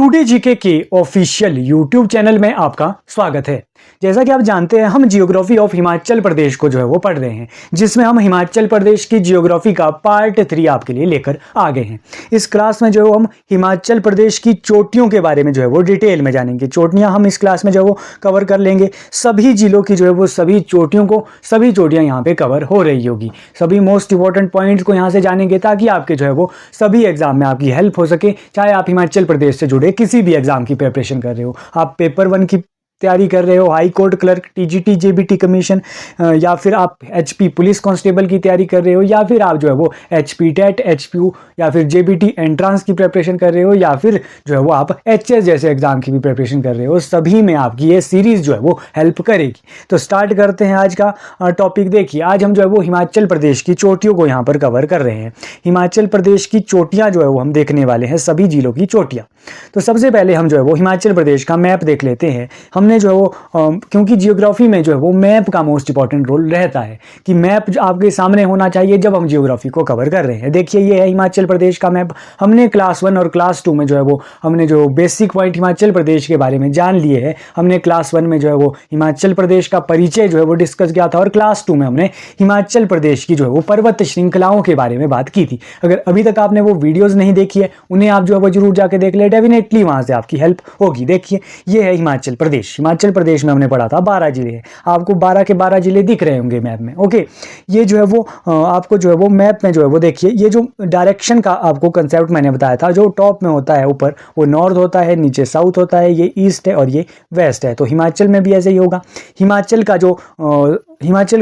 Today GK के official YouTube channel में आपका स्वागत है। जैसा कि आप जानते हैं, हम जियोग्राफी ऑफ हिमाचल प्रदेश को जो है वो पढ़ रहे हैं, जिसमें हम हिमाचल प्रदेश की जियोग्राफी का पार्ट 3 आपके लिए लेकर आ गए हैं। इस क्लास में जो है हम हिमाचल प्रदेश की चोटियों के बारे में जो है वो डिटेल में जानेंगे। चोटियां हम इस क्लास में जो है वो कवर कर लेंगे। सभी जिलों की जो है वो सभी चोटियां यहाँ पे कवर हो रही होगी। सभी मोस्ट इंपॉर्टेंट पॉइंट्स को यहाँ से जानेंगे ताकि आपके जो है वो सभी एग्जाम में आपकी हेल्प हो सके। चाहे आप हिमाचल प्रदेश से जुड़े किसी भी एग्जाम की प्रिपरेशन कर रहे हो, आप पेपर 1 की तैयारी कर रहे हो, high court clerk, TGT, JBT commission, या फिर आप एचपी पुलिस कांस्टेबल की तैयारी कर रहे हो, या फिर आप जो है वो एचपी टेट, एचपीयू या फिर जेबीटी एंट्रांस की प्रिपरेशन कर रहे हो, या फिर जो है वो आप एचएस जैसे एग्जाम की भी प्रिपरेशन कर रहे हो, सभी में आपकी ये सीरीज जो है वो हेल्प करेगी। तो स्टार्ट करते हैं आज का टॉपिक। देखिए, आज हम जो है वो हिमाचल प्रदेश की चोटियों को यहाँ पर कवर कर रहे हैं। हिमाचल प्रदेश की चोटियाँ जो है वो हम देखने वाले हैं, सभी जिलों की चोटियाँ। तो सबसे पहले हम जो है वो हिमाचल प्रदेश का मैप देख लेते हैं। हमने जो है वो क्योंकि जियोग्राफी में जो है वो मैप का मोस्ट इंपॉर्टेंट रोल रहता है कि मैप आपके सामने होना चाहिए जब हम जियोग्राफी को कवर कर रहे हैं। देखिए, ये है हिमाचल प्रदेश का मैप। हमने क्लास 1 और क्लास 2 में जो है वो हमने जो बेसिक पॉइंट हिमाचल प्रदेश के बारे में जान लिए हैं। हमने क्लास 1 में जो है वो हिमाचल प्रदेश का परिचय जो है वो डिस्कस किया था, और क्लास 2 में हमने हिमाचल प्रदेश की जो है वो पर्वत श्रृंखलाओं के बारे में बात की थी। अगर अभी तक आपने वो वीडियोज़ नहीं देखी है, उन्हें आप जो है वो जरूर जाके देख ले, डेफिनेटली वहाँ से आपकी हेल्प होगी। देखिए, ये है हिमाचल प्रदेश। हिमाचल प्रदेश में हमने पढ़ा था 12 जिले हैं। आपको 12 के 12 जिले दिख रहे होंगे मैप में। ओके, ये जो है वो आपको जो है वो मैप में जो है वो देखिए, ये जो डायरेक्शन का आपको कंसेप्ट मैंने बताया था, जो टॉप में होता है ऊपर वो नॉर्थ होता है, नीचे साउथ होता है, ये ईस्ट है और ये वेस्ट है। तो हिमाचल में भी ऐसे ही होगा। हिमाचल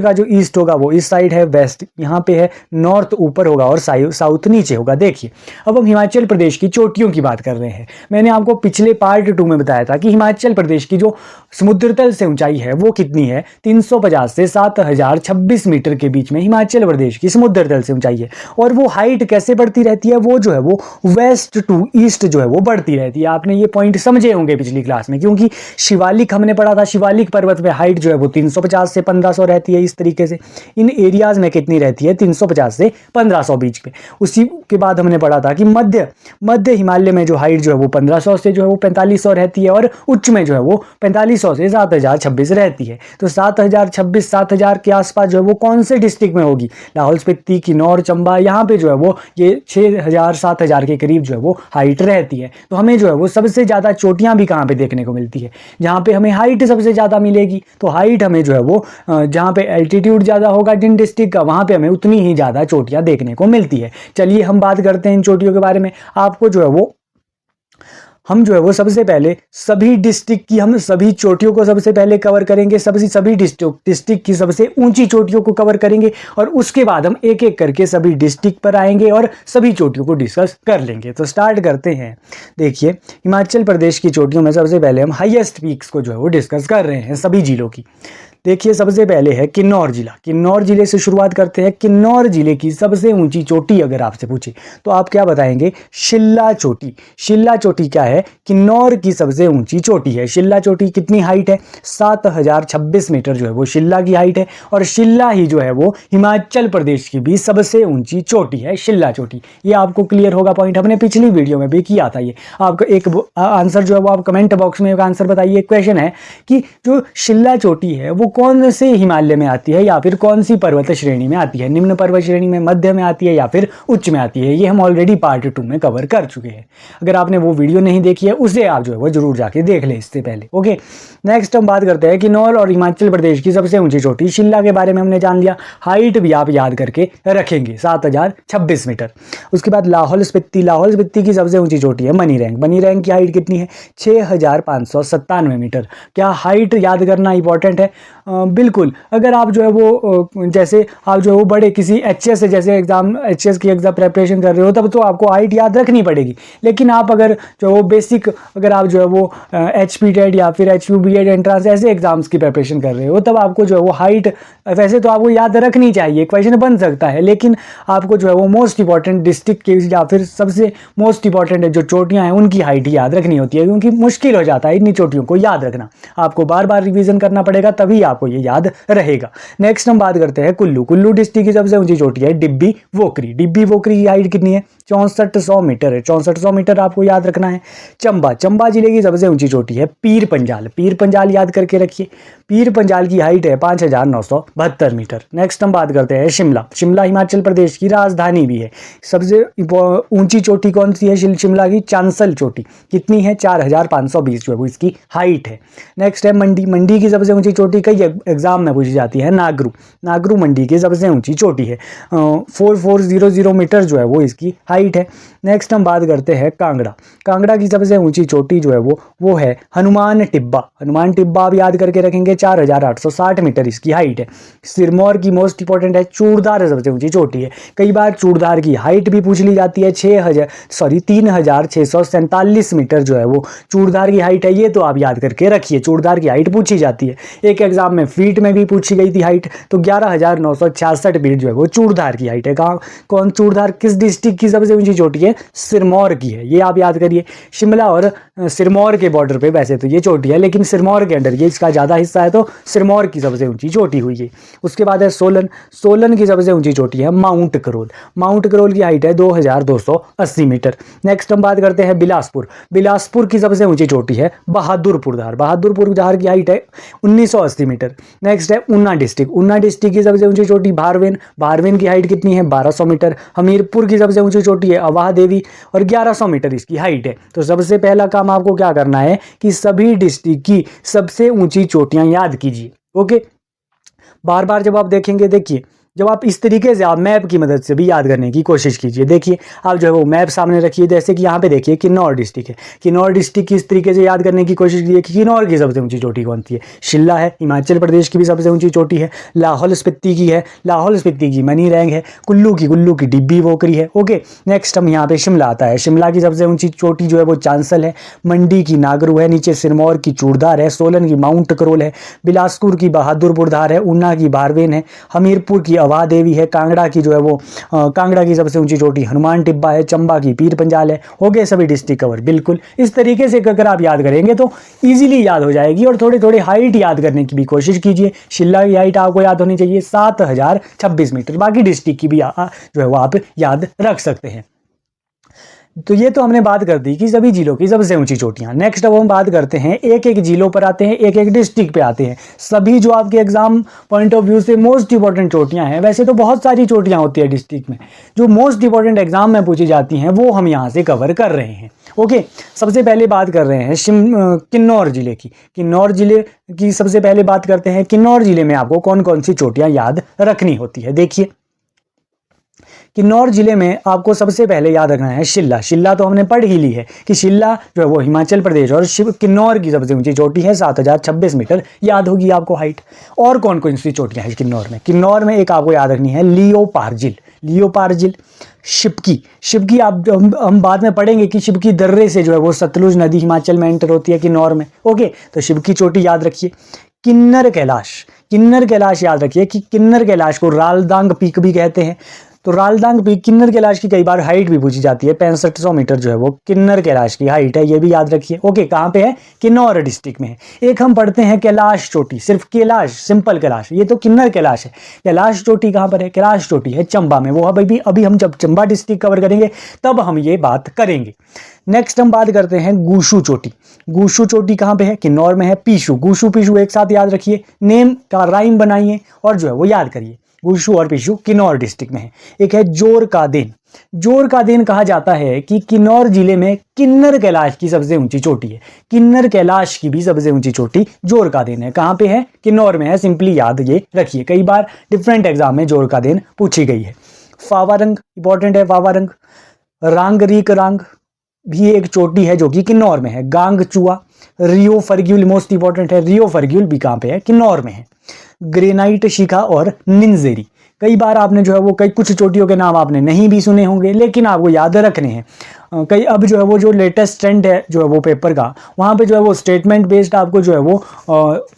का जो ईस्ट होगा वो इस साइड है, वेस्ट यहाँ पे है, नॉर्थ ऊपर होगा और साउथ नीचे होगा। देखिए, अब हम हिमाचल प्रदेश की चोटियों की बात कर रहे हैं। मैंने आपको पिछले पार्ट 2 में बताया था कि हिमाचल प्रदेश की जो समुद्र तल से ऊंचाई है वो कितनी है, 350 से 7026 मीटर के बीच में हिमाचल प्रदेश की समुद्र तल से ऊंचाई है। और वो हाइट कैसे बढ़ती रहती है, वो जो है वो वेस्ट टू ईस्ट जो है वो बढ़ती रहती है। आपने ये पॉइंट समझे होंगे पिछली क्लास में, क्योंकि शिवालिक हमने पढ़ा था। शिवालिक पर्वत में हाइट जो है वो 350 से 1500 रहती है। इस तरीके से इन एरियाज में कितनी रहती है, 350 से 1500 बीच में। उसी के बाद हमने पढ़ा था कि मध्य हिमालय में जो हाइट जो है वो 1500 से जो है वो 4500 रहती है, और उच्च में जो है वो 4500 से 7026 रहती है। तो 7000 के आसपास जो है वो कौन से डिस्ट्रिक्ट में होगी, लाहौल स्पीति, किन्नौर, चंबा, यहाँ पे जो है वो ये 6000-7000 के करीब जो है वो हाइट रहती है। तो हमें जो है वो सबसे ज़्यादा चोटियाँ भी कहाँ पे देखने को मिलती है, जहाँ पे हमें हाइट सबसे ज़्यादा मिलेगी। तो हाइट हमें जो है वो जहाँ पे एल्टीट्यूड ज़्यादा होगा जिन डिस्ट्रिक्ट का, वहाँ पे हमें उतनी ही ज़्यादा चोटियाँ देखने को मिलती है। चलिए हम बात करते हैं इन चोटियों के बारे में। आपको जो है वो हम जो है वो सबसे पहले सभी डिस्ट्रिक्ट की, हम सभी चोटियों को सबसे पहले कवर करेंगे। सभी डिस्ट्रिक्ट की सबसे ऊंची चोटियों को कवर करेंगे, और उसके बाद हम एक एक करके सभी डिस्ट्रिक्ट पर आएंगे और सभी चोटियों को डिस्कस कर लेंगे। तो स्टार्ट करते हैं। देखिए, हिमाचल प्रदेश की चोटियों में सबसे पहले हम हाईएस्ट पीक्स को जो है वो डिस्कस कर रहे हैं सभी जिलों की। देखिए, सबसे पहले है किन्नौर जिला। किन्नौर जिले से शुरुआत करते हैं। किन्नौर जिले की सबसे ऊंची चोटी अगर आपसे पूछे तो आप क्या बताएंगे, शिल्ला चोटी। शिल्ला चोटी क्या है, किन्नौर की सबसे ऊंची चोटी है। शिल्ला चोटी कितनी हाइट है, 7026 मीटर जो है वो शिल्ला की हाइट है, और शिल्ला ही जो है वो हिमाचल प्रदेश की भी सबसे ऊंची चोटी है, शिल्ला चोटी। ये आपको क्लियर होगा पॉइंट, हमने पिछली वीडियो में भी किया था। ये आपका एक आंसर जो है वो आप कमेंट बॉक्स में एक आंसर बताइए। क्वेश्चन है कि जो शिल्ला चोटी है वो कौन से हिमालय में आती है, या फिर कौन सी पर्वत श्रेणी में आती है, निम्न पर्वत श्रेणी में, मध्य में आती है, या फिर उच्च में आती है। ये हम ऑलरेडी पार्ट 2 में कवर कर चुके हैं। अगर आपने वो वीडियो नहीं देखी है, उसे आप जो है वो जरूर जाके देख लें इससे पहले। ओके, नेक्स्ट हम बात करते हैं किन्नौर और हिमाचल प्रदेश की सबसे ऊंची चोटी शिल्ला के बारे में हमने जान लिया। हाइट भी आप याद करके रखेंगे, 7026 मीटर। उसके बाद लाहौल स्पीति की सबसे ऊंची चोटी है मनी रैंक की हाइट कितनी है, 6597 मीटर। क्या हाइट याद करना इंपॉर्टेंट है? बिल्कुल। अगर आप जो है वो जैसे आप जो है वो बड़े किसी एचएस जैसे एचएस की एग्जाम प्रिपरेशन कर रहे हो, तब तो आपको हाइट याद रखनी पड़ेगी। लेकिन आप अगर जो वो बेसिक, अगर आप जो है वो एचपी टेट या फिर एचयू बीएड एंट्रांस ऐसे एग्जाम्स की प्रिपरेशन कर रहे हो, तब आपको जो है वो हाइट वैसे तो आपको याद रखनी चाहिए, क्वेश्चन बन सकता है, लेकिन आपको जो है वो मोस्ट इंपॉर्टेंट डिस्ट्रिक्ट की या फिर सबसे मोस्ट इंपॉर्टेंट जो चोटियाँ हैं उनकी हाइट याद रखनी होती है, क्योंकि मुश्किल हो जाता है इतनी चोटियों को याद रखना। आपको बार बार रिवीजन करना पड़ेगा, तभी आपको ये याद रहेगा। नेक्स्ट हम बात करते हैं कुल्लू डिस्ट्रिक्ट की सबसे ऊंची चोटी है डिब्बी वोकरी। डिब्बी वोकरी की हाइट कितनी है, 6400 मीटर है, 6400 मीटर आपको याद रखना है। चंबा, चंबा जिले की सबसे ऊंची चोटी है पीर पंजाल, पीर पंजाल याद करके रखिए। पीर पंजाल की हाइट है 5972 मीटर। नेक्स्ट हम बात करते हैं शिमला, शिमला हिमाचल प्रदेश की राजधानी भी है। सबसे ऊंची चोटी कौन सी है शिमला की? चांसल चोटी, कितनी है? 4520 जो है वो इसकी हाइट है। नेक्स्ट है मंडी, मंडी की सबसे ऊंची चोटी कई एग्जाम में पूछी जाती है, नागरू, नागरू मंडी की सबसे ऊंची चोटी है, 4400 मीटर जो है वो इसकी हाइट है। नेक्स्ट हम बात करते हैं कांगड़ा, कांगड़ा की सबसे ऊंची चोटी जो है वो है हनुमान टिब्बा, हनुमान टिब्बा आप याद करके रखेंगे, 4860 मीटर इसकी हाइट है। सिरमौर की मोस्ट इंपॉर्टेंट है चूड़धार, सबसे ऊंची चोटी है। कई बार चूड़धार की हाइट भी पूछ ली जाती है, 3647 मीटर जो है वो चूड़धार की हाइट है। ये तो आप याद करके रखिए, चूड़धार की हाइट पूछी जाती है, एक एग्जाम में फीट में भी पूछी गई थी हाइट, तो 11966 फीट जो है वो चूड़धार की हाइट है। कहाँ, कौन चूड़धार किस डिस्ट्रिक्ट की सबसे ऊंची चोटी है? सिरमौर की है, ये आप याद करिए। शिमला और सिरमौर के बॉर्डर पे वैसे तो ये चोटी है, लेकिन सिरमौर के अंडर ये इसका ज़्यादा हिस्सा है, तो सिरमौर की सबसे ऊंची चोटी हुई है। उसके बाद है सोलन, सोलन की सबसे ऊंची चोटी है माउंट करोल, माउंट करोल की हाइट है 2280 मीटर। नेक्स्ट हम बात करते हैं बिलासपुर, बिलासपुर की सबसे ऊंची चोटी है बहादुरपुर धार, बहादुरपुर धार की हाइट है 1980 मीटर। नेक्स्ट है ऊना डिस्ट्रिक्ट, ऊना डिस्ट्रिक्ट की सबसे ऊंची चोटी भारवेन, भारवेन की हाइट कितनी है? 1200 मीटर। हमीरपुर की सबसे ऊंची चोटी है अवाह देवी और 1100 मीटर इसकी हाइट है। तो सबसे पहला काम आपको क्या करना है कि सभी डिस्ट्रिक्ट की सबसे ऊंची चोटियां याद कीजिए। ओके, बार बार जब आप देखेंगे, देखिए जब आप इस तरीके से आप मैप की मदद से भी याद करने की कोशिश कीजिए। देखिए आप जो है वो मैप सामने रखिए, जैसे कि यहाँ पे देखिए किन्नौर डिस्ट्रिक्ट है, किन्नौर डिस्ट्रिक्ट की इस तरीके से याद करने की कोशिश कीजिए कि किन्नौर की सबसे ऊंची चोटी कौन सी है? शिल्ला है, हिमाचल प्रदेश की भी सबसे ऊंची चोटी है। लाहौल स्पीति की है, लाहौल स्पीति की मनी रैंग है। कुल्लू की डिब्बी वोकरी है। ओके, नेक्स्ट हम यहाँ पे शिमला आता है, शिमला की सबसे ऊंची चोटी जो है वो चांसल है। मंडी की नागरू है, नीचे सिरमौर की चूड़धार है, सोलन की माउंट करोल है, बिलासपुर की बहादुरपुर धार है, ऊना की भारवेन है, हमीरपुर की अवाह देवी है, कांगड़ा की जो है वो कांगड़ा की सबसे ऊंची चोटी हनुमान टिब्बा है, चंबा की पीर पंजाल है। हो गए सभी डिस्ट्रिक्ट कवर। बिल्कुल इस तरीके से अगर आप याद करेंगे तो इजीली याद हो जाएगी। और थोड़ी थोड़ी हाइट याद करने की भी कोशिश कीजिए। शिल्ला की हाइट आपको याद होनी चाहिए 7026 मीटर, बाकी डिस्ट्रिक्ट की भी जो है वो आप याद रख सकते हैं। तो ये तो हमने बात कर दी कि सभी जिलों की सबसे ऊंची चोटियां। नेक्स्ट अब हम बात करते हैं एक एक जिलों पर आते हैं, एक एक डिस्ट्रिक्ट पे आते हैं। सभी जो आपके एग्जाम पॉइंट ऑफ व्यू से मोस्ट इंपॉर्टेंट चोटियां हैं, वैसे तो बहुत सारी चोटियां होती है डिस्ट्रिक्ट में, जो मोस्ट इंपॉर्टेंट एग्जाम में पूछी जाती हैं वो हम यहाँ से कवर कर रहे हैं। ओके, सबसे पहले बात कर रहे हैं किन्नौर जिले की। किन्नौर जिले की सबसे पहले बात करते हैं, किन्नौर जिले में आपको कौन कौन सी चोटियां याद रखनी होती है। देखिए किन्नौर जिले में आपको सबसे पहले याद रखना है शिल्ला। शिल्ला तो हमने पढ़ ही ली है कि शिल्ला जो है वो हिमाचल प्रदेश और किन्नौर की सबसे ऊंची चोटी है 7026 मीटर, याद होगी आपको हाइट। और कौन कौन सी चोटियां हैं किन्नौर में? किन्नौर में एक आपको याद रखनी है लियोपार्जिल, लियोपार्जिल। शिपकी, शिपकी आप हम बाद में पढ़ेंगे कि शिपकी दर्रे से जो है वो सतलुज नदी हिमाचल में एंटर होती है किन्नौर में। ओके, तो शिपकी चोटी याद रखिए। किन्नर कैलाश, किन्नर कैलाश याद रखिए कि किन्नर कैलाश को रालदांग पीक भी कहते हैं। तो रालदांग पीक किन्नर कैलाश की कई बार हाइट भी पूछी जाती है, 6500 मीटर जो है वो किन्नर कैलाश की हाइट है, ये भी याद रखिए। ओके, कहाँ पे है? किन्नौर डिस्ट्रिक्ट में है। एक हम पढ़ते हैं कैलाश चोटी, सिर्फ कैलाश, सिंपल कैलाश, ये तो किन्नर कैलाश है। कैलाश चोटी कहाँ पर है? कैलाश चोटी है चंबा में। वो अभी हम जब चंबा डिस्ट्रिक्ट कवर करेंगे तब हम ये बात करेंगे। नेक्स्ट हम बात करते हैं गूशू चोटी। गूशू चोटी कहाँ पे है? किन्नौर में है। पीशू, गूशू पीशू एक साथ याद रखिए, नेम का राइम बनाइए और जो है वो याद करिए। गूशू और पीशू किन्नौर डिस्ट्रिक्ट में है। एक है जोर का दिन, जोर का दिन कहा जाता है कि किन्नौर जिले में किन्नर कैलाश की सबसे ऊंची चोटी है। किन्नर कैलाश की भी सबसे ऊंची चोटी जोर का दिन है। कहाँ पे है? किन्नौर में है। सिंपली याद ये रखिए, कई बार डिफरेंट एग्जाम में जोर का दिन पूछी गई है। फावारंग इंपॉर्टेंट है, फावारंग। रांगरीक रांग भी एक चोटी है जो कि किन्नौर में है। गांग चुआ, रियो फर्ग्यूल मोस्ट इंपॉर्टेंट है। रियो फर्ग्यूल भी कहाँ पे है? किन्नौर में है। ग्रेनाइट शिखा और निंजेरी, कई बार आपने जो है वो कुछ चोटियों के नाम आपने नहीं भी सुने होंगे, लेकिन आपको याद रखने हैं। कई अब जो है वो जो लेटेस्ट ट्रेंड है जो है वो पेपर का, वहाँ पे जो है वो स्टेटमेंट बेस्ड आपको जो है वो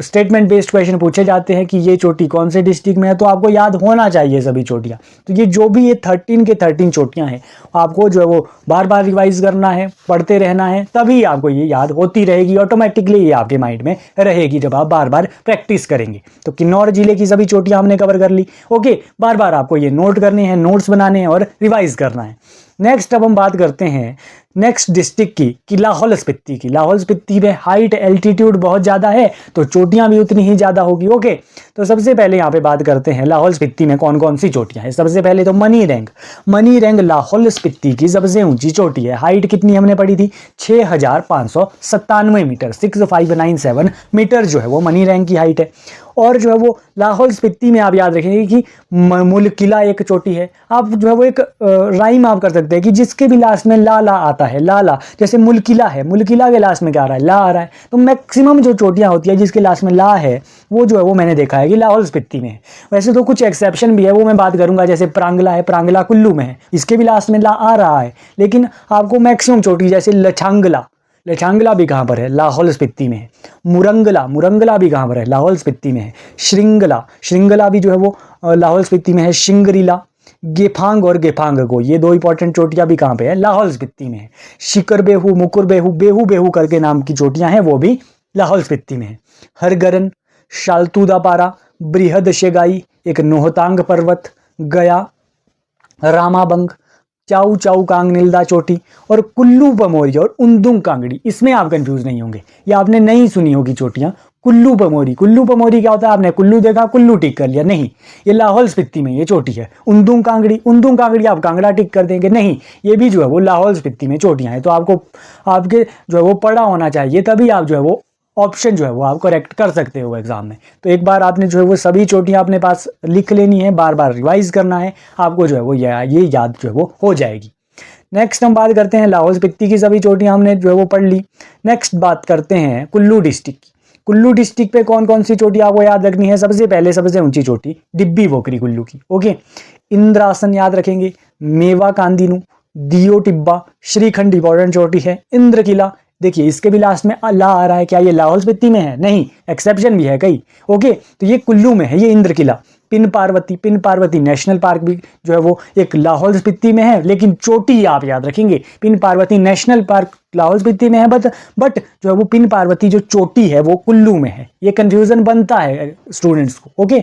स्टेटमेंट बेस्ड क्वेश्चन पूछे जाते हैं कि ये चोटी कौन से डिस्ट्रिक्ट में है, तो आपको याद होना चाहिए सभी चोटियाँ। तो ये जो भी ये 13 के 13 चोटियाँ हैं, आपको जो है वो बार बार रिवाइज करना है, पढ़ते रहना है, तभी आपको ये याद होती रहेगी, ऑटोमेटिकली ये आपके माइंड में रहेगी जब आप बार बार प्रैक्टिस करेंगे। तो किन्नौर जिले की सभी चोटियाँ हमने कवर कर ली। ओके, बार बार आपको ये नोट करने हैं, नोट्स बनाने हैं और रिवाइज करना है। नेक्स्ट अब हम बात करते हैं नेक्स्ट डिस्ट्रिक्ट की कि लाहौल स्पीति की। लाहौल स्पीति में हाइट एल्टीट्यूड बहुत ज़्यादा है तो चोटियां भी उतनी ही ज़्यादा होगी। ओके, तो सबसे पहले यहाँ पे बात करते हैं लाहौल स्पीति में कौन कौन सी चोटियां हैं। सबसे पहले तो money rank. Money rank Lahaul Spiti की सबसे ऊंची चोटी है। हाइट कितनी हमने पढ़ी थी, 6597 मीटर, 6597 मीटर जो है वो मनी रैंक की हाइट है। और जो है वो लाहौल स्पीति में आप याद रखेंगे कि मुलकिला एक चोटी है। आप जो है वो एक राइम आप कर सकते हैं कि जिसके भी लास्ट में ला ला आता है, ला ला, जैसे मुलकिला है, मुलकिला के लास्ट में क्या आ रहा है, ला आ रहा है। तो मैक्सिमम जो चोटियां होती है जिसके लास्ट में ला है वो जो है वो मैंने देखा है कि लाहौल स्पीति में है। वैसे तो कुछ एक्सेप्शन भी है, वो मैं बात करूंगा, जैसे प्रांगला है, प्रांगला कुल्लू में है, इसके भी लास्ट में ला आ रहा है। लेकिन आपको मैक्सिमम चोटी जैसे लछांगला, लछांगला भी कहाँ पर है, लाहौल स्पीति में है। मुरंगला, मुरंगला भी कहाँ पर है, लाहौल स्पीति में है। श्रृंगला, श्रृंगला भी जो है वो लाहौल स्पीति में है। शिंगरीला, गेफांग और गेफांगगो, ये दो इंपॉर्टेंट चोटियां भी कहाँ पे है, लाहौल स्पीति में है। शिकर बेहू, मुकुर बेहू, बेहू बेहू करके नाम की चोटियां हैं, वो भी लाहौल स्पीति में है। हरगरन, शालतूदा पारा, बृहद शेगाई, एक नोहतांग पर्वत, गया, रामाबंग, चाऊ चाऊ कांग नीलदा चोटी और कुल्लू पमोरी और उंदुंग कांगड़ी। इसमें आप कंफ्यूज नहीं होंगे, ये आपने नहीं सुनी होगी चोटियां। कुल्लू पमोरी, कुल्लू पमोरी क्या होता है, आपने कुल्लू देखा कुल्लू टिक कर लिया, नहीं, ये लाहौल स्पीति में ये चोटी है। उंदुंग कांगड़ी, उंदुंग कांगड़ी आप कांगड़ा टिक कर देंगे, नहीं, ये भी जो है वो लाहौल स्पीति में चोटियां हैं। तो आपको आपके जो है वो पढ़ा होना चाहिए, तभी आप जो है वो ऑप्शन जो है वो आप करेक्ट कर सकते हो एग्जाम में। तो एक बार आपने जो है वो सभी चोटियां अपने पास लिख लेनी है, बार बार रिवाइज करना है, आपको जो है वो ये याद जो है वो हो जाएगी। नेक्स्ट हम बात करते हैं लाहौल स्पीति की सभी चोटियां हमने जो है वो पढ़ ली। नेक्स्ट बात करते हैं कुल्लू डिस्ट्रिक्ट की। कुल्लू डिस्ट्रिक्ट पे कौन कौन सी चोटी आपको याद रखनी है। सबसे पहले सबसे ऊंची चोटी डिब्बी वोकरी कुल्लू की। ओके, इंद्रासन याद रखेंगे, मेवा कांदीनू, दियो टिब्बा, श्रीखंड इंपॉर्टेंट चोटी है। इंद्र किला, देखिए इसके भी लास्ट में ला आ रहा है, क्या ये लाहौल स्पीति में है, नहीं, एक्सेप्शन भी है कई। ओके, तो ये कुल्लू में है, ये इंद्र किला। पिन पार्वती, पिन पार्वती नेशनल पार्क भी जो है वो एक लाहौल स्पीति में है, लेकिन चोटी आप याद रखेंगे, pin Parvati national park Lahaul Spiti में है, बट जो है वो पिन पार्वती जो चोटी है वो कुल्लू में है। ये कंफ्यूजन बनता है स्टूडेंट्स को। ओके,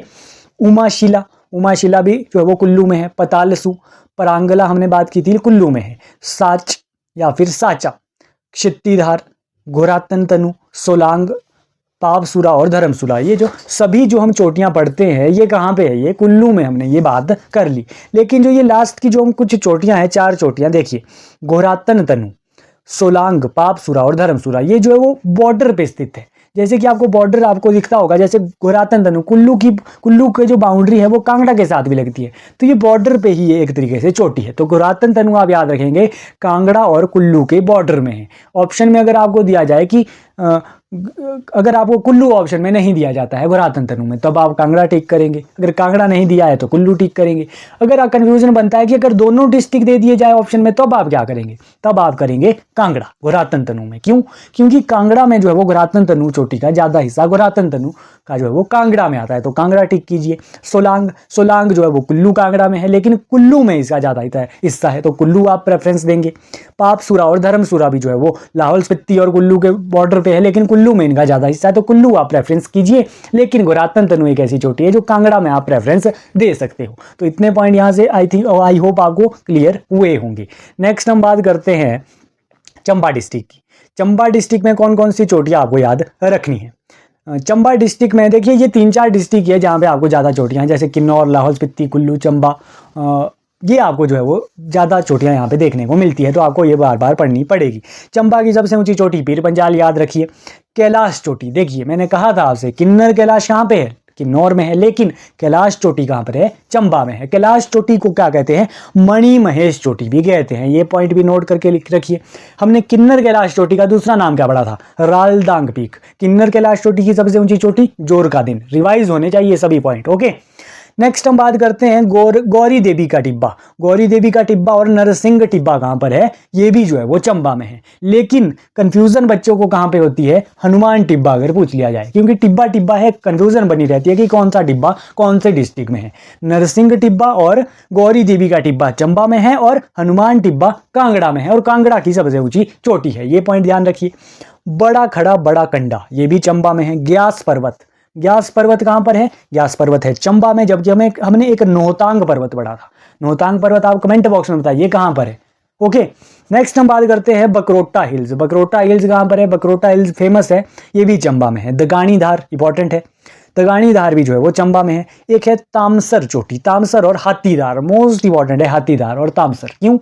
उमाशिला, उमाशिला भी जो है वो कुल्लू में है। पतालसू, परांगला हमने बात की थी, कुल्लू में है। साच या फिर साचा, क्षितिधार, घोरातन तनु, सोलांग, पावसुरा और धर्मसुला, ये जो सभी जो हम चोटियां पढ़ते हैं ये कहाँ पे है, ये कुल्लू में हमने ये बात कर ली। लेकिन जो ये लास्ट की जो हम कुछ चोटियां हैं, 4 चोटियां देखिए, घोरातन तनु, सोलांग, पावसुरा और धर्मसुला, ये जो है वो बॉर्डर पे स्थित है। जैसे कि आपको बॉर्डर आपको दिखता होगा, जैसे घोरातन तनु कुल्लू की जो बाउंड्री है वो कांगड़ा के साथ भी लगती है, तो ये बॉर्डर पे ही ये एक तरीके से चोटी है। तो घोरातन तनु आप याद रखेंगे कांगड़ा और कुल्लू के बॉर्डर में है। ऑप्शन में अगर आपको दिया जाए कि अगर आपको कुल्लू ऑप्शन में नहीं दिया जाता है घोरातन तनु में, तब आप कांगड़ा टिक करेंगे। अगर कांगड़ा नहीं दिया है तो कुल्लू टिक करेंगे। अगर कंफ्यूजन बनता है कि अगर दोनों डिस्ट्रिक्ट दे दिए जाए ऑप्शन में, तब आप क्या करेंगे, तब आप करेंगे कांगड़ा घोरातन तनु में। क्यों, क्योंकि कांगड़ा में जो है वो घोरातन तनु चोटी का ज्यादा हिस्सा घोरातन तनु का जो है वो कांगड़ा में आता है, तो कांगड़ा टिक कीजिए। सोलांग, सोलांग जो है वो कुल्लू कांगड़ा में है, लेकिन कुल्लू में इसका ज्यादा हिस्सा है, तो कुल्लू आप प्रेफरेंस देंगे। पापसुरा और धर्मसुरा भी जो है वो लाहौल स्पीति और कुल्लू के बॉर्डर पे है, लेकिन कुल्लू में इनका ज्यादा हिस्सा है, तो कुल्लू आप प्रेफरेंस कीजिए। लेकिन घोरातन तनु एक ऐसी चोटी है जो कांगड़ा में आप प्रेफरेंस दे सकते हो। तो इतने पॉइंट यहाँ से आई होप आपको क्लियर हुए होंगे। नेक्स्ट हम बात करते हैं चंबा डिस्ट्रिक्ट की। चंबा डिस्ट्रिक्ट में कौन कौन सी चोटियां आपको याद रखनी है। चंबा डिस्ट्रिक्ट में देखिए ये 3-4 डिस्ट्रिक्ट है जहाँ पे आपको ज़्यादा चोटियां हैं, जैसे किन्नौर, लाहौल स्पीति, कुल्लू, चंबा, ये आपको जो है वो ज़्यादा चोटियां यहाँ पे देखने को मिलती है, तो आपको ये बार बार पढ़नी पड़ेगी। चंबा की सबसे ऊंची चोटी पीर पंजाल याद रखिए। कैलाश चोटी, देखिए मैंने कहा था आपसे किन्नर कैलाश कहाँ पे है, किन्नौर में है, लेकिन कैलाश चोटी कहाँ पर है, चंबा में है। कैलाश चोटी को क्या कहते हैं, मणि महेश चोटी भी कहते हैं, ये पॉइंट भी नोट करके लिख रखिए। हमने किन्नर कैलाश चोटी का दूसरा नाम क्या पढ़ा था, रालदांग पीक। किन्नर कैलाश चोटी की सबसे ऊंची चोटी जोर का दिन, रिवाइज होने चाहिए सभी पॉइंट। ओके, नेक्स्ट हम बात करते हैं गौरी देवी का टिब्बा। गौरी देवी का टिब्बा और नरसिंह टिब्बा कहाँ पर है, ये भी जो है वो चंबा में है। लेकिन कंफ्यूजन बच्चों को कहाँ पे होती है, हनुमान टिब्बा अगर पूछ लिया जाए, क्योंकि टिब्बा टिब्बा है, कंफ्यूजन बनी रहती है कि कौन सा टिब्बा कौन से डिस्ट्रिक्ट में है। नरसिंह टिब्बा और गौरी देवी का टिब्बा चंबा में है और हनुमान टिब्बा कांगड़ा में है, और कांगड़ा की सबसे ऊंची चोटी है, ये पॉइंट ध्यान रखिए। बड़ा खड़ा बड़ा कंडा, ये भी चंबा में है। ग्यास पर्वत, ग्यास पर्वत कहाँ पर है, ग्यास पर्वत है चंबा में। जबकि हमने एक नोहतांग पर्वत पढ़ा था। नोहतांग पर्वत आप कमेंट बॉक्स में बताइए कहाँ पर है। ओके, नेक्स्ट हम बात करते हैं बकरोटा हिल्स। बकरोटा हिल्स कहाँ पर है? बकरोटा हिल्स फेमस है, ये भी चंबा में है। दगानीधार इंपॉर्टेंट है, दगानीधार भी जो है वो चंबा में है। एक है तामसर चोटी, तामसर और हाथीदार, मोस्ट इंपॉर्टेंट है हाथीदार और तामसर। क्यों?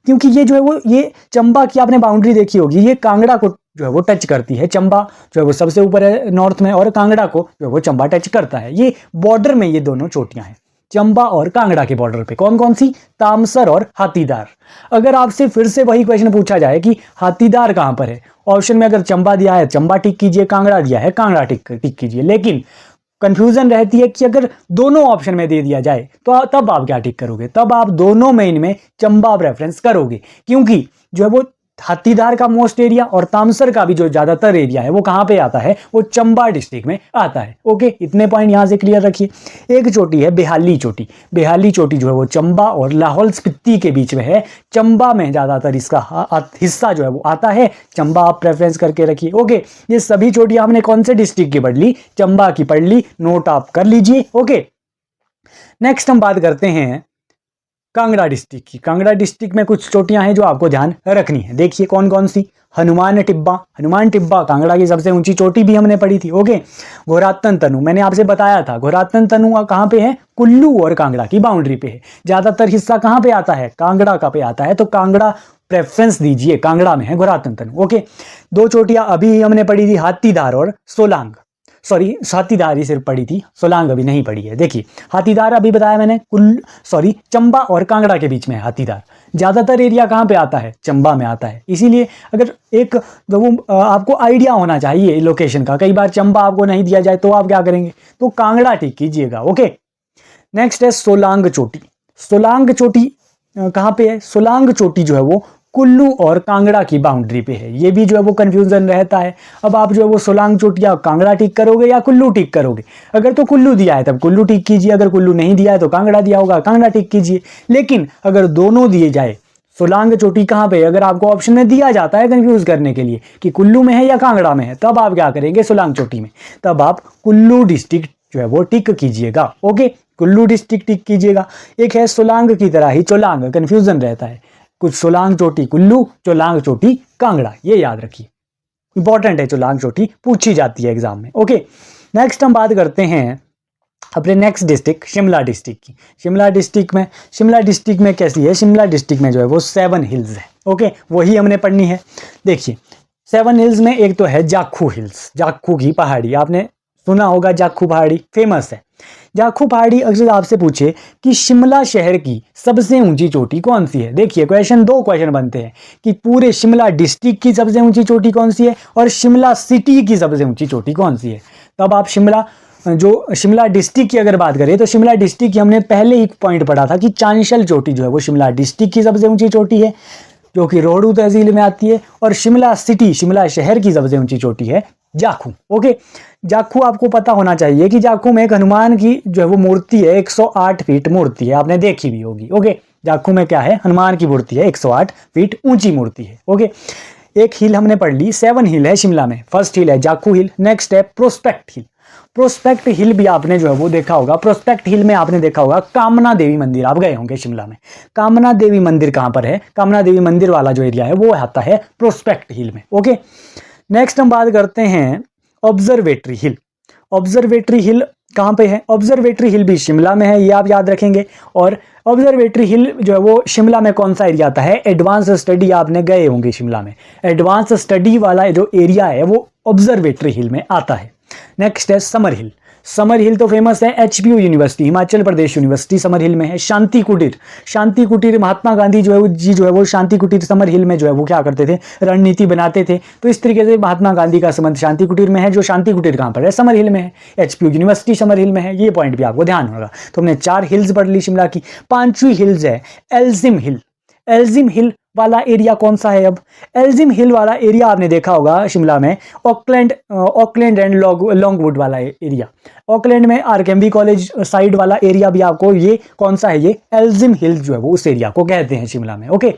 क्योंकि ये जो है वो ये चंबा की आपने बाउंड्री देखी होगी, ये कांगड़ा को जो है वो टच करती है। चंबा जो है वो सबसे ऊपर है नॉर्थ में, और कांगड़ा को जो है वो चंबा टच करता है। ये बॉर्डर में ये दोनों चोटियां हैं, चंबा और कांगड़ा के बॉर्डर पे। कौन कौन सी? तामसर और हाथीदार। अगर आपसे फिर से वही क्वेश्चन पूछा जाए कि हाथीदार कहां पर है, ऑप्शन में अगर चंबा दिया है चंबा टिक कीजिए, कांगड़ा दिया है कांगड़ा टिक कीजिए। लेकिन कंफ्यूजन रहती है कि अगर दोनों ऑप्शन में दे दिया जाए तो तब आप क्या टिक करोगे? तब आप दोनों में इनमें चंबा प्रेफरेंस करोगे, क्योंकि जो है वो हाथीदार का मोस्ट एरिया और तामसर का भी जो ज्यादातर एरिया है वो कहाँ पे आता है? वो चंबा डिस्ट्रिक्ट में आता है। ओके, इतने पॉइंट यहां से क्लियर रखिए। एक चोटी है बेहाली चोटी। बेहाली चोटी जो है वो चंबा और लाहौल स्पीति के बीच में है। चंबा में ज्यादातर इसका हिस्सा जो है वो आता है, चंबा आप प्रेफरेंस करके रखिए। ओके, ये सभी चोटियां हमने कौन से डिस्ट्रिक्ट की पढ़ ली? चंबा की पढ़ ली, नोट आप कर लीजिए। ओके, नेक्स्ट हम बात करते हैं कांगड़ा डिस्ट्रिक्ट की। कांगड़ा डिस्ट्रिक्ट में कुछ चोटियां हैं जो आपको ध्यान रखनी है। देखिए कौन कौन सी? हनुमान टिब्बा। हनुमान टिब्बा कांगड़ा की सबसे ऊंची चोटी भी हमने पढ़ी थी। ओके, घोरातन तनु मैंने आपसे बताया था। घोरातन तनु कहाँ पे है? कुल्लू और कांगड़ा की बाउंड्री पे है। ज्यादातर हिस्सा कहाँ पे आता है? कांगड़ा का पे आता है, तो कांगड़ा प्रेफरेंस दीजिए, कांगड़ा में है घोरातन तनु। ओके, दो चोटियां अभी हमने पढ़ी थी, हाथीदार और सोलांग। सॉरी, हाथीदार ही सिर्फ पढ़ी थी, सोलांग अभी नहीं पढ़ी है। देखिए हाथीदार अभी बताया मैंने, चंबा और कांगड़ा के बीच में है हाथीदार। ज्यादातर एरिया कहाँ पे आता है? चंबा में आता है। इसीलिए अगर एक आपको आइडिया होना चाहिए लोकेशन का, कई बार चंबा आपको नहीं दिया जाए तो आप क्या करेंगे? तो कांगड़ा टिक कीजिएगा। ओके, नेक्स्ट है सोलांग चोटी। सोलांग चोटी कहाँ पे है? सोलांग चोटी जो है वो कुल्लू और कांगड़ा की बाउंड्री पे है। ये भी जो है वो कंफ्यूजन रहता है। अब आप जो है वो सोलांग चोटी या कांगड़ा टिक करोगे या कुल्लू टिक करोगे? अगर तो कुल्लू दिया है तब कुल्लू टिक कीजिए, अगर कुल्लू नहीं दिया है तो कांगड़ा दिया होगा कांगड़ा टिक कीजिए। लेकिन अगर दोनों दिए जाए, सोलांग चोटी कहाँ पे? अगर आपको ऑप्शन में दिया जाता है कंफ्यूज करने के लिए कि कुल्लू में है या कांगड़ा में है, तब आप क्या करेंगे? सोलांग चोटी में, तब आप कुल्लू डिस्ट्रिक्ट जो है वो टिक कीजिएगा। ओके, कुल्लू डिस्ट्रिक्ट टिक कीजिएगा। एक है सोलांग की तरह ही चोलांग, कंफ्यूजन रहता है, कुछ सोलांग चोटी कुल्लू, चोलांग चोटी कांगड़ा, ये याद रखिए, इंपॉर्टेंट है। चोलांग चोटी पूछी जाती है एग्जाम में। ओके, नेक्स्ट हम बात करते हैं अपने नेक्स्ट डिस्ट्रिक्ट शिमला डिस्ट्रिक्ट की। शिमला डिस्ट्रिक्ट में कैसी है? शिमला डिस्ट्रिक्ट में जो है वो 7 हिल्स है। ओके, वही हमने पढ़नी है। देखिए 7 हिल्स में एक तो है जाखू हिल्स, जाखू की पहाड़ी, आपने सुना होगा जाखू पहाड़ी, फेमस है। जाखू पहाड़ी अगर आपसे पूछे कि शिमला शहर की सबसे ऊंची चोटी कौन सी है? देखिए दो क्वेश्चन बनते हैं कि पूरे शिमला डिस्ट्रिक्ट की सबसे ऊंची चोटी कौन सी है और शिमला सिटी की सबसे ऊंची चोटी कौन सी है। तब आप शिमला डिस्ट्रिक्ट की अगर बात करें तो शिमला डिस्ट्रिक्ट की हमने पहले एक पॉइंट पढ़ा था कि चांशल चोटी जो है वो शिमला डिस्ट्रिक्ट की सबसे ऊंची चोटी है, जो कि रोहडू तहसील में आती है। और शिमला सिटी, शिमला शहर की सबसे ऊंची चोटी है जाखू। ओके, जाखू आपको पता होना चाहिए कि जाखू में एक हनुमान की जो है वो मूर्ति है, 108 फीट मूर्ति है, आपने देखी भी होगी। ओके, जाखू में क्या है? हनुमान की मूर्ति है, 108 फीट ऊंची मूर्ति है। ओके, एक हिल हमने पढ़ ली, 7 हिल है शिमला में। फर्स्ट हिल है जाखू हिल, नेक्स्ट है प्रोस्पेक्ट हिल। प्रोस्पेक्ट हिल भी आपने जो है वो देखा होगा। प्रोस्पेक्ट हिल में आपने देखा होगा कामना देवी मंदिर, आप गए होंगे शिमला में। कामना देवी मंदिर कहाँ पर है? कामना देवी मंदिर वाला जो एरिया है वो आता है प्रोस्पेक्ट हिल में। ओके, नेक्स्ट हम बात करते हैं ऑब्जर्वेटरी हिल। ऑब्जर्वेटरी हिल कहाँ पे है? ऑब्जर्वेटरी हिल भी शिमला में है, ये आप याद रखेंगे। और ऑब्जर्वेटरी हिल जो है वो शिमला में कौन सा एरिया आता है? एडवांस स्टडी, आपने गए होंगे शिमला में, एडवांस स्टडी वाला जो एरिया है वो ऑब्जर्वेटरी हिल में आता है। नेक्स्ट है समर हिल। समर हिल तो फेमस है, HPU university, Himachal Pradesh university summer हिल में है। शांति कुटीर, शांति कुटीर महात्मा गांधी जो है वो शांति कुटीर समर हिल में जो है वो क्या करते थे? रणनीति बनाते थे। तो इस तरीके से महात्मा गांधी का संबंध शांति कुटीर में है। जो शांति कुटीर कहाँ पर है? समर हिल में है। एचपीयू यूनिवर्सिटी समर हिल में है, ये पॉइंट भी आपको ध्यान होगा। तो हमने 4 हिल्स पढ़ ली शिमला की। 5वीं हिल्स है एल्जिम हिल। एल्जिम हिल वाला एरिया कौन सा है? अब एल्जिम हिल वाला एरिया आपने देखा होगा शिमला में, ऑकलैंड एंड लॉन्गवुड वाला एरिया। ऑकलैंड में आरकेएमबी कॉलेज साइड वाला एरिया भी आपको, ये कौन सा है? ये एल्जिम हिल जो है वो उस एरिया को कहते हैं शिमला में। ओके,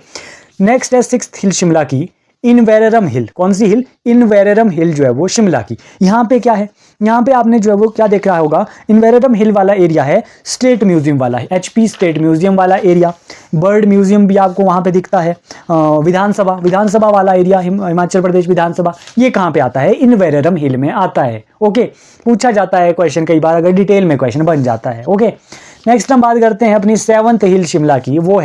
नेक्स्ट है 6th हिल शिमला की, इनवेरेरम हिल। कौन सी हिल? इनवेरेरम हिल जो है वो शिमला की। यहाँ पे क्या है? यहाँ पे आपने जो है वो क्या देख रहा होगा, इन्वेरेटम हिल वाला एरिया है स्टेट म्यूजियम वाला है, HP स्टेट म्यूजियम वाला एरिया। बर्ड म्यूजियम भी आपको वहाँ पे दिखता है। विधानसभा वाला एरिया, हिमाचल प्रदेश विधानसभा, ये कहाँ पे आता है, इन्वेरेटम हिल में आता है। ओके, पूछा जाता है क्वेश्चन कई बार, अगर डिटेल में क्वेश्चन बन जाता है। ओके, नेक्स्ट हम बात करते हैं अपनी 7th हिल शिमला की, वो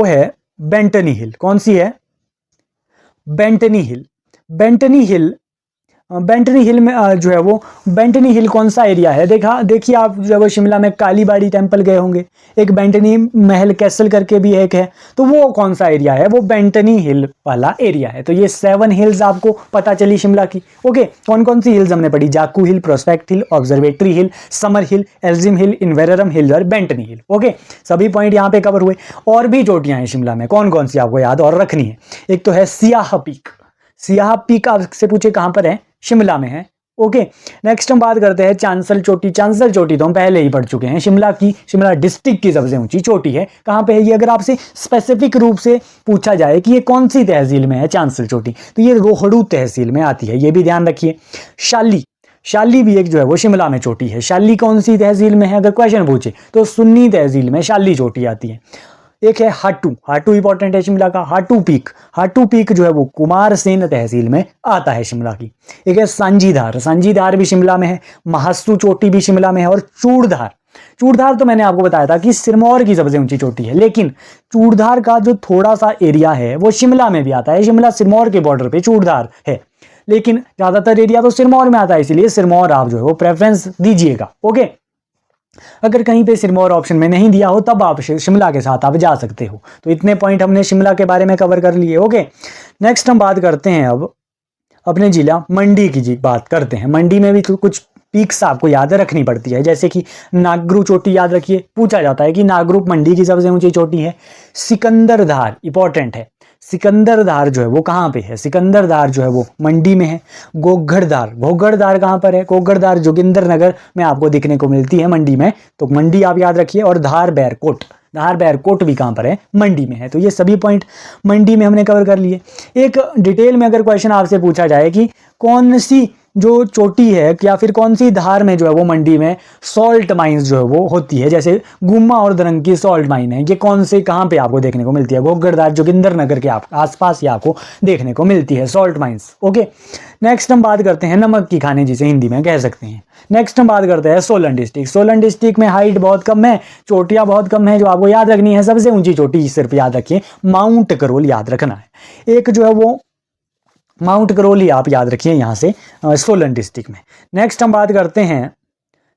है बेंटनी हिल। कौन सी है, बेंटनी हिल। बेंटनी हिल में जो है वो, बेंटनी हिल कौन सा एरिया है, देखिए आप जो है वो शिमला में कालीबाड़ी टेम्पल गए होंगे, एक बेंटनी महल कैसल करके भी एक है, तो वो कौन सा एरिया है, वो बेंटनी हिल वाला एरिया है। तो ये 7 हिल्स आपको पता चली शिमला की। ओके, कौन कौन सी हिल्स हमने पढ़ी, जाकू हिल, प्रोस्पेक्ट हिल, ऑब्जर्वेटरी हिल, समर हिल, एल्जिम हिल, इन्वेरेटम हिल और बेंटनी हिल। ओके, सभी पॉइंट यहाँ पे कवर हुए। और भी चोटियां हैं शिमला में, कौन कौन सी आपको याद और रखनी है। एक तो है सियाह पीक। सियाह पीक आपसे पूछे कहाँ पर है, शिमला में है। ओके, नेक्स्ट हम बात करते हैं चांसल चोटी। चांसल चोटी तो हम पहले ही पढ़ चुके हैं, शिमला डिस्ट्रिक्ट की सबसे ऊंची चोटी है। कहाँ पे है ये, अगर आपसे स्पेसिफिक रूप से पूछा जाए कि ये कौन सी तहसील में है चांसल चोटी, तो ये रोहड़ू तहसील में आती है, ये भी ध्यान रखिए। शाली भी एक जो है वो शिमला में चोटी है। शाली कौन सी तहसील में है, अगर क्वेश्चन पूछे तो सुन्नी तहसील में शाली चोटी आती है। एक है हाटू इंपॉर्टेंट है शिमला का, हाटू पीक जो है वो कुमारसेन तहसील में आता है शिमला की। एक है सांझीधार भी शिमला में है। महासू चोटी भी शिमला में है। और चूड़धार तो मैंने आपको बताया था कि सिरमौर की सबसे ऊंची चोटी है, लेकिन चूड़धार का जो थोड़ा सा एरिया है वो शिमला में भी आता है। शिमला सिरमौर के बॉर्डर पे चूड़धार है, लेकिन ज्यादातर एरिया तो सिरमौर में आता है, इसलिए सिरमौर आप जो है वो प्रेफरेंस दीजिएगा। ओके, अगर कहीं पे सिरमौर ऑप्शन में नहीं दिया हो तब आप शिमला के साथ आप जा सकते हो। तो इतने पॉइंट हमने शिमला के बारे में कवर कर लिए। ओके, नेक्स्ट हम बात करते हैं अब अपने जिला मंडी की बात करते हैं। मंडी में भी तो कुछ पीक्स आपको याद रखनी पड़ती है, जैसे कि नागरू चोटी याद रखिए, पूछा जाता है कि नागरू मंडी की सबसे ऊंची चोटी है। सिकंदरधार इंपॉर्टेंट है, सिकंदरधार जो है वो कहाँ पे है, सिकंदरधार जो है वो मंडी में है। घोगड़धार कहाँ पर है, घोगड़धार जोगिंदरनगर में आपको दिखने को मिलती है मंडी में, तो मंडी आप याद रखिए। और धार बैरकोट भी कहाँ पर है, मंडी में है। तो ये सभी पॉइंट मंडी में हमने कवर कर लिए। एक डिटेल में अगर क्वेश्चन आपसे पूछा जाए कि कौन सी जो चोटी है या फिर कौन सी धार में जो है वो मंडी में सॉल्ट माइंस जो है वो होती है, जैसे गुम्मा और दरंग की सॉल्ट माइन है, ये कौन से कहाँ पे आपको देखने को मिलती है, घोगड़धार जोगिंदरनगर के आसपास ही आपको देखने को मिलती है सॉल्ट माइंस। ओके, नेक्स्ट हम बात करते हैं नमक की खाने, जिसे हिंदी में कह सकते हैं। नेक्स्ट हम बात करते हैं सोलन डिस्ट्रिक्ट में हाइट बहुत कम है, चोटियां बहुत कम है, जो आपको याद रखनी है। सबसे ऊंची चोटी सिर्फ याद रखिए, माउंट करोल याद रखना है। एक जो है वो माउंट करोल ही आप याद रखिए यहाँ से सोलन डिस्ट्रिक्ट में। नेक्स्ट हम बात करते हैं,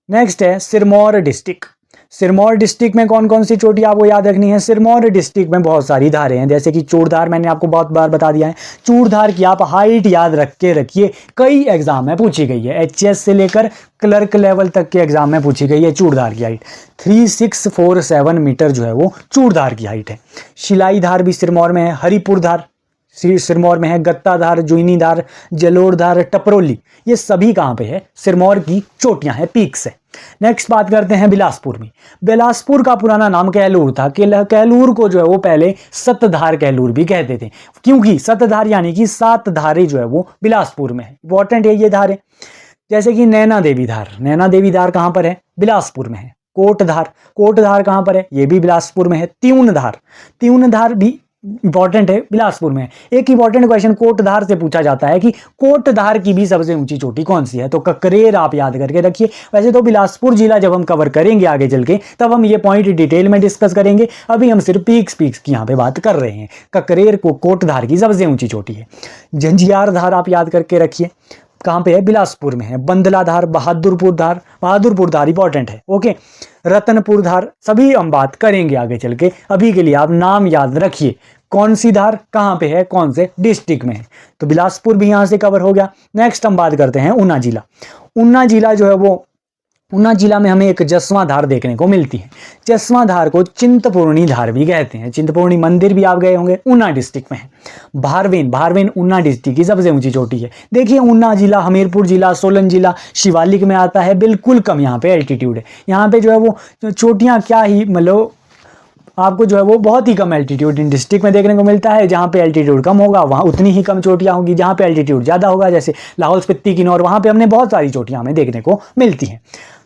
नेक्स्ट है सिरमौर डिस्ट्रिक्ट में कौन कौन सी चोटी आपको याद रखनी है। सिरमौर डिस्ट्रिक्ट में बहुत सारी धारें हैं, जैसे कि चूड़धार मैंने आपको बहुत बार बता दिया है। चूड़धार की आप हाइट याद रख के रखिए, कई एग्जाम में पूछी गई है, HS से लेकर क्लर्क लेवल तक के एग्जाम में पूछी गई है। चूड़धार की हाइट 3647 मीटर जो है वो चूड़धार की हाइट है। शिलाईधार भी सिरमौर में है। हरिपुरधार सिरमौर में है। गत्ताधार, जुइनीधार, जलोरधार, टपरोली, ये सभी कहाँ पे है, सिरमौर की चोटियां हैं, पीक्स है। नेक्स्ट बात करते हैं बिलासपुर में। बिलासपुर का पुराना नाम कहलूर था। कहलूर को जो है वो पहले सतधार कहलूर भी कहते थे, क्योंकि सतधार यानी कि 7 धारें जो है वो बिलासपुर में है। इंपॉर्टेंट है ये धारें, जैसे कि नैना देवी धार कहाँ पर है, बिलासपुर में है। कोटधार कहाँ पर है, ये भी बिलासपुर में है। त्यूनधार भी इंपॉर्टेंट है, बिलासपुर में। एक इंपॉर्टेंट क्वेश्चन कोटधार से पूछा जाता है कि कोटधार की भी सबसे ऊंची चोटी कौन सी है, तो ककरेर आप याद करके रखिए। वैसे तो बिलासपुर जिला जब हम कवर करेंगे आगे चल के, तब हम ये पॉइंट डिटेल में डिस्कस करेंगे। अभी हम सिर्फ पीक्स की यहाँ पे बात कर रहे हैं। ककरेर को कोटधार की सबसे ऊंची चोटी है। झंझियार धार आप याद करके रखिए, कहाँ पे है, बिलासपुर में है। बंदलाधार, बहादुरपुर धार इंपॉर्टेंट है। ओके, रतनपुर धार, सभी हम बात करेंगे आगे चल के। अभी के लिए आप नाम याद रखिए, कौन सी धार कहाँ पे है, कौन से डिस्ट्रिक्ट में है। तो बिलासपुर भी यहाँ से कवर हो गया। नेक्स्ट हम बात करते हैं ऊना जिला जो है वो, ऊना जिला में हमें एक जसवां धार देखने को मिलती है। जसवां धार को चिंतपूर्णी धार भी कहते हैं। चिंतपूर्णी मंदिर भी आप गए होंगे, ऊना डिस्ट्रिक्ट में है। भारवेन ऊना डिस्ट्रिक्ट की सबसे ऊंची चोटी है। देखिए, ऊना जिला, हमीरपुर जिला, सोलन जिला शिवालिक में आता है। बिल्कुल कम यहाँ पे एल्टीट्यूड है। यहाँ पे जो है वो चोटियाँ क्या ही मतलब आपको जो है वो बहुत ही कम एल्टीट्यूड इन डिस्ट्रिक्ट में देखने को मिलता है। जहाँ पे एल्टीट्यूड कम होगा वहाँ उतनी ही कम चोटियाँ होगी, जहाँ पे एल्टीट्यूड ज़्यादा होगा जैसे लाहौल स्पीति किन्नौर, वहाँ पे हमने बहुत सारी चोटियाँ हमें देखने को मिलती हैं।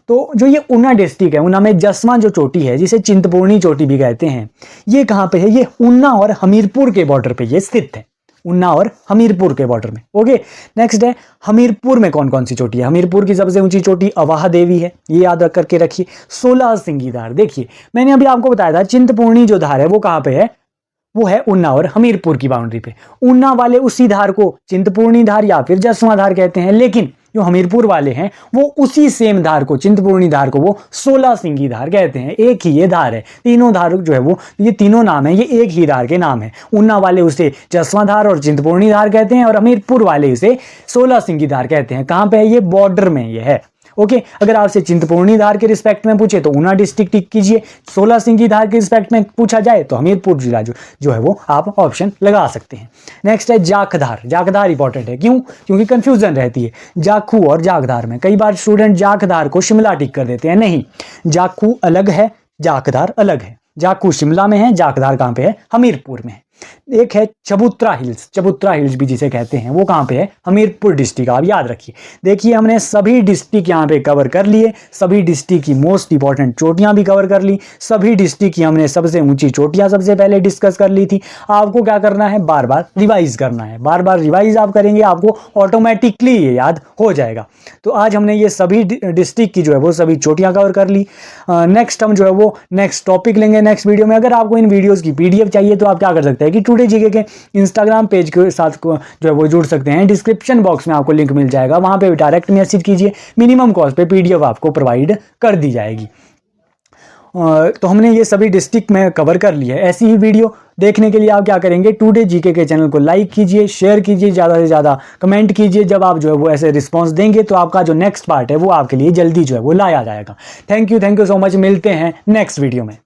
तो जो ये ऊना डिस्ट्रिक्ट है, ऊना में जसवां जो चोटी है जिसे चिंतपूर्णी चोटी भी कहते हैं, ये कहाँ पे है? ये ऊना और हमीरपुर के बॉर्डर पे ये स्थित है, ऊना और हमीरपुर के बॉर्डर में। ओके, नेक्स्ट है हमीरपुर में कौन कौन सी चोटी है। हमीरपुर की सबसे ऊंची चोटी अवाह देवी है, ये याद रख करके रखिए। 16 सिंगी धार, देखिए मैंने अभी आपको बताया था चिंतपूर्णी जो धार है वो कहाँ पे है, वो है ऊना और हमीरपुर की बाउंड्री पे। ऊना वाले उसी धार को चिंतपूर्णी धार या फिर जसवां धार कहते हैं, लेकिन जो हमीरपुर वाले हैं वो उसी सेम धार को, चिंतपूर्णी धार को, वो 16 सिंगी धार कहते हैं। एक ही ये धार है, तीनों धार जो है वो, ये तीनों नाम है, ये एक ही धार के नाम है। ऊना वाले उसे जसवां धार और चिंतपूर्णी धार कहते हैं और हमीरपुर वाले इसे 16 सिंगी धार कहते हैं। कहाँ पे है? ये बॉर्डर में ये है। ओके, अगर आपसे चिंतपूर्णी धार के रिस्पेक्ट में पूछे तो ऊना डिस्ट्रिक्ट टिक कीजिए, 16 सिंगी धार के रिस्पेक्ट में पूछा जाए तो हमीरपुर जिला जो है वो आप ऑप्शन लगा सकते हैं। नेक्स्ट है जाखधार। जाखधार इंपॉर्टेंट है, क्यों? क्योंकि कंफ्यूजन रहती है जाखू और जाखधार में। कई बार स्टूडेंट जाखधार को शिमला टिक कर देते हैं, नहीं, जाखू अलग है, जाखधार अलग है। जाखू शिमला में है, जाखधार कहाँ पे है? हमीरपुर में है। एक है चबूतरा हिल्स, चबूतरा हिल्स भी जिसे कहते हैं, वो कहाँ पे है? हमीरपुर डिस्ट्रिक्ट। आप याद रखिए। देखिए हमने सभी डिस्ट्रिक्ट यहाँ पे कवर कर लिए, सभी डिस्ट्रिक्ट की मोस्ट इंपॉर्टेंट चोटियाँ भी कवर कर ली, सभी डिस्ट्रिक्ट की हमने सबसे ऊंची चोटियाँ सबसे पहले डिस्कस कर ली थी। आपको क्या करना है? बार बार रिवाइज करना है। बार बार रिवाइज आप करेंगे आपको ऑटोमेटिकली ये याद हो जाएगा। तो आज हमने ये सभी डिस्ट्रिक्ट की जो है वो सभी चोटियाँ कवर कर ली। नेक्स्ट हम जो है वो नेक्स्ट टॉपिक लेंगे नेक्स्ट वीडियो में। अगर आपको इन वीडियोज़ की PDF चाहिए तो आप क्या कर सकते हैं कि टुडे जीके के इंस्टाग्राम पेज के साथ जो है वो जुड़ सकते हैं। डिस्क्रिप्शन बॉक्स में आपको लिंक मिल जाएगा, वहां पे डायरेक्ट मैसेज कीजिए, मिनिमम कॉस्ट पे PDF आपको प्रोवाइड कर दी जाएगी। तो हमने ये सभी डिस्ट्रिक्ट में कवर कर लिया है। ऐसी ही वीडियो देखने के लिए आप क्या करेंगे? टुडे जीके के चैनल को लाइक कीजिए, शेयर कीजिए, ज़्यादा से ज़्यादा कमेंट कीजिए। जब आप जो है वो ऐसे रिस्पांस देंगे तो आपका जो नेक्स्ट पार्ट है वो आपके लिए जल्दी जो है वो लाया जाएगा। Thank you so much. मिलते हैं नेक्स्ट वीडियो में।